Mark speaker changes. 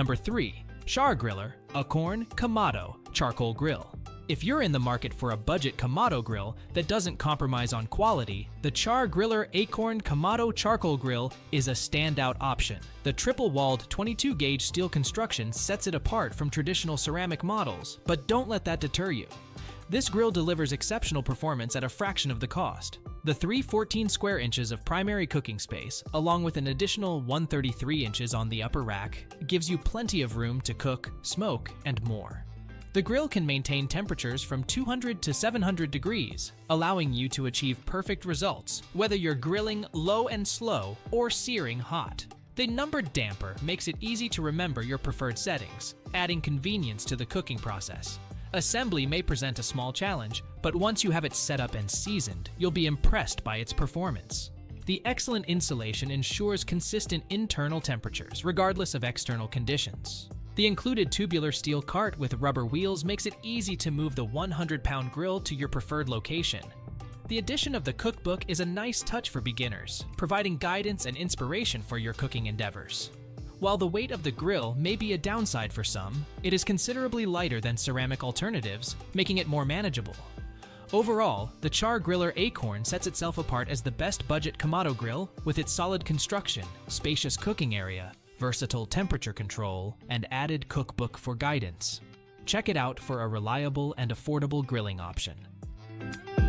Speaker 1: Number 3. Char-Griller Akorn Kamado Charcoal Grill. If you're in the market for a budget Kamado grill that doesn't compromise on quality, the Char-Griller Akorn Kamado Charcoal Grill is a standout option. The triple-walled 22-gauge steel construction sets it apart from traditional ceramic models, but don't let that deter you. This grill delivers exceptional performance at a fraction of the cost. The 314 square inches of primary cooking space, along with an additional 133 inches on the upper rack, gives you plenty of room to cook, smoke, and more. The grill can maintain temperatures from 200 to 700 degrees, allowing you to achieve perfect results, whether you're grilling low and slow or searing hot. The numbered damper makes it easy to remember your preferred settings, adding convenience to the cooking process. Assembly may present a small challenge, but once you have it set up and seasoned, you'll be impressed by its performance. The excellent insulation ensures consistent internal temperatures, regardless of external conditions. The included tubular steel cart with rubber wheels makes it easy to move the 100-pound grill to your preferred location. The addition of the cookbook is a nice touch for beginners, providing guidance and inspiration for your cooking endeavors. While the weight of the grill may be a downside for some, it is considerably lighter than ceramic alternatives, making it more manageable. Overall, the Char-Griller Akorn sets itself apart as the best budget Kamado grill with its solid construction, spacious cooking area, versatile temperature control, and added cookbook for guidance. Check it out for a reliable and affordable grilling option.